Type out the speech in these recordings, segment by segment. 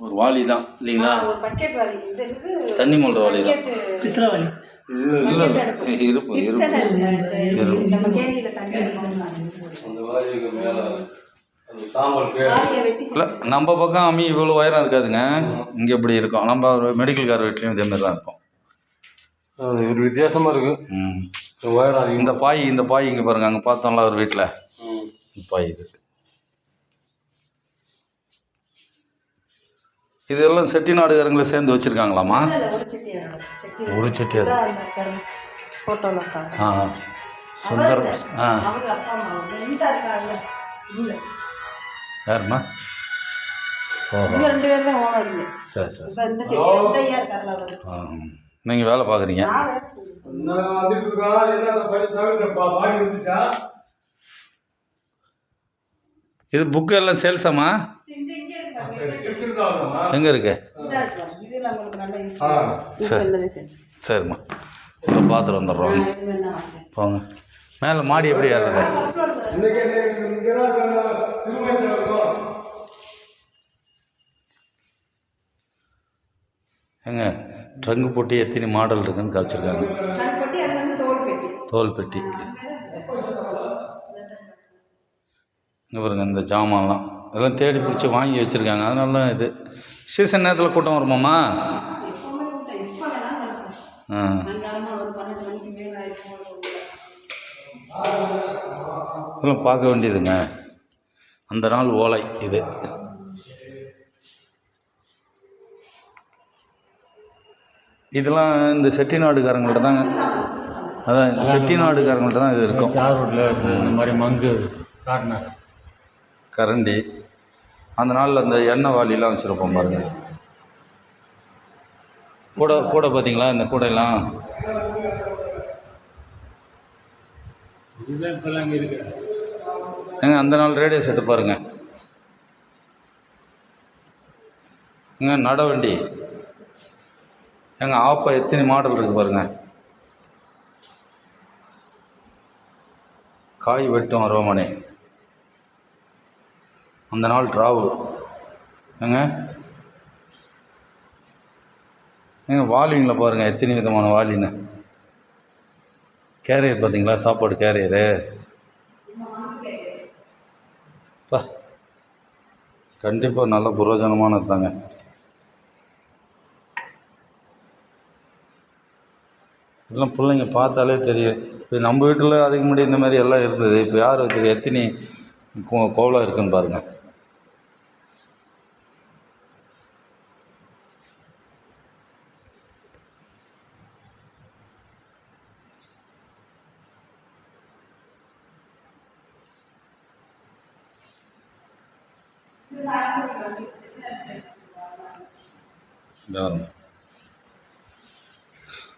ஒரு வாளி தான் இல்லைங்களா? ஒரு பக்கெட் வாளி. இது தண்ணி மோல்ற வாளி தான். பித்தளை வாளி. இல்லை இருப்பு நம்ம கேணியில் தண்ணி அடிக்கணும். அந்த வாளிக்கு மேலே அந்த சாம்பல் இல்லை நம்ம பக்கம் அம்மி இவ்வளோ உயரம் இருக்காதுங்க. இங்கே இப்படி இருக்கும். நம்ம ஒரு மெடிக்கல் கார் வீட்லேயும் இதேமாரி தான் இருக்கும். ஒரு வித்தியாசமாக இருக்கு. உயரம் இந்த பாய் இங்கே பாருங்க, அங்கே பார்த்தோம்ல ஒரு வீட்டில் பாய் இதெல்லாம் செட்டிநாடுகாரங்களை சேர்ந்து வச்சுருக்காங்களாம்மா? ஒரு செட்டியார். சுந்தர். யாருமா? சரி நீங்கள் வேலை பார்க்குறீங்க. இது புக்கு எல்லாம் சேல்ஸாம்மா? எங்கே இருக்கு? சரிம்மா, இப்போ பார்த்துட்டு வந்துடுறோம். போங்க. மேலே மாடி எப்படி ஏறுறது? ஏங்க ட்ரங்கு போட்டி எத்தனை மாடல் இருக்குன்னு காய்ச்சிருக்காங்க. தோல் பெட்டி இங்கே பாருங்க. இந்த ஜாமான்லாம் இதெல்லாம் தேடி பிடிச்சி வாங்கி வச்சுருக்காங்க. அதனால தான் இது சீசன் நேரத்தில் கூட்டம் வருமாம்மா? இதெல்லாம் பார்க்க வேண்டியதுங்க. அந்த நாள் ஓலை இது. இதெல்லாம் இந்த செட்டிநாடுகாரங்கள்ட்ட தாங்க. அதான் செட்டிநாடுகாரங்கள்ட்ட தான் இது இருக்கும். இந்த மாதிரி மங்கு கரண்டி அந்த நாளில் அந்த எண்ணெய் வாளிலாம் வச்சுருப்போம் பாருங்கள். கூடை பார்த்தீங்களா? இந்த கூடையெல்லாம் ஏங்க அந்த நாள் ரேடியோ செட்டு பாருங்கள். ஏங்க நடவண்டி ஏங்க ஆப்பா எத்தனை மாடல் இருக்குது பாருங்கள். காய் வெட்டும் அருவமனை அந்த நாள் ட்ராவு. ஏங்க வாலிங்களை பாருங்கள் எத்தனை விதமான வாலின்னு. கேரியர் பார்த்தீங்களா? சாப்பாடு கேரியரு பா கண்டிப்பாக நல்ல புரோஜனமானது தாங்க. இதெல்லாம் பிள்ளைங்க பார்த்தாலே தெரியும். இப்போ நம்ம வீட்டில் அதுக்கு முன்னாடி இந்த மாதிரி எல்லாம் இருந்தது. இப்போ யார் வச்சுருக்க எத்தனை கோலம் இருக்குன்னு பாருங்கள்.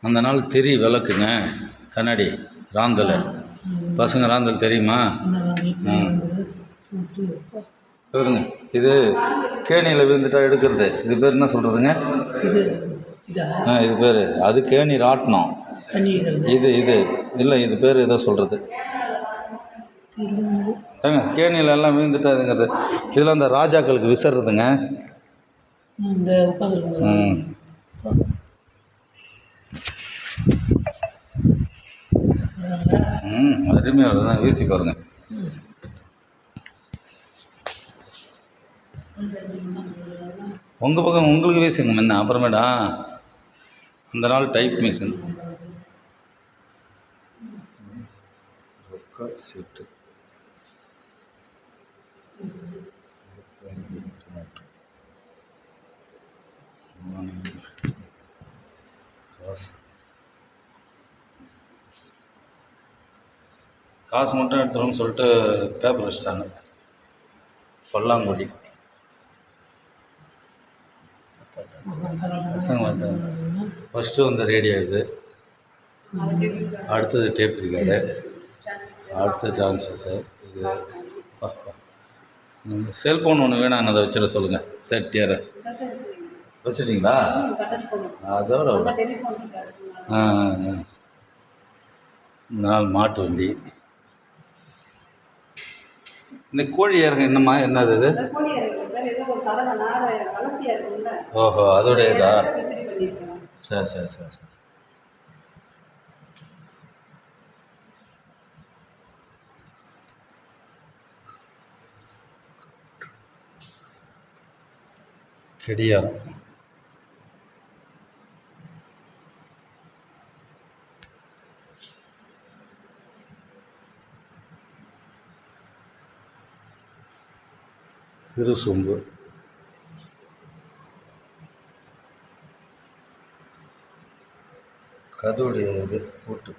அந்த நாள் தெரி விளக்குங்க, கண்ணாடி, ராந்தல். பசங்க ராந்தல் தெரியுமா? பாருங்க, இது கேணியில் விழுந்துட்டா எடுக்கிறது. இது பேர் என்ன சொல்கிறதுங்க? இது பேர் அது கேணி ராட்டினம். இது இல்லை, இது பேர் ஏதோ சொல்கிறது ஏங்க. கேணியில் எல்லாம் விழுந்துட்டா இதுங்கிறது. இதில் அந்த ராஜாக்களுக்கு விசர்றதுங்க. அருமையாக வருதுதான். வீசி பாருங்க. உங்கள் பக்கம் உங்களுக்கு வீசுங்க முன்ன, அப்புறமேடா அந்த நாள் டைப் மிஷின் ரொக்கா சீட்டு காசு மட்டும் எடுத்துருவோம்னு சொல்லிட்டு பேப்பர் வச்சுட்டாங்க. பல்லாங்குடி பசங்க வந்தாங்க. ஃபஸ்ட்டு வந்து ரேடியோ, இது அடுத்தது டேப் ரிகார்டு, அடுத்தது டிரான்ஸ்ஃபர். இது செல்ஃபோன் ஒன்று வேணாம், அதை வச்சிட சொல்லுங்கள். செட்டியார வச்சுட்டிங்களா? அதோட நாள் மாட்டு வண்டி, இந்த கோழி இறகு என்னம்மா என்னது இது? அந்த கோழி இருக்கு சார், ஏதோ ஒரு பறவை நாரை வளர்த்தியா இருக்கும்ல, ஓஹோ அதோட இதா? விசிறி பண்ணியிருக்கேன். சரி சரி சரி சரி. கெடியாரம். திருசொம்பு. கதவுடைய இது பூட்டு.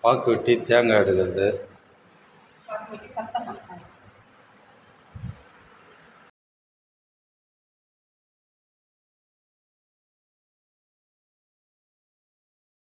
பாக்கு வெட்டி தேங்காய் எடுக்கிறது.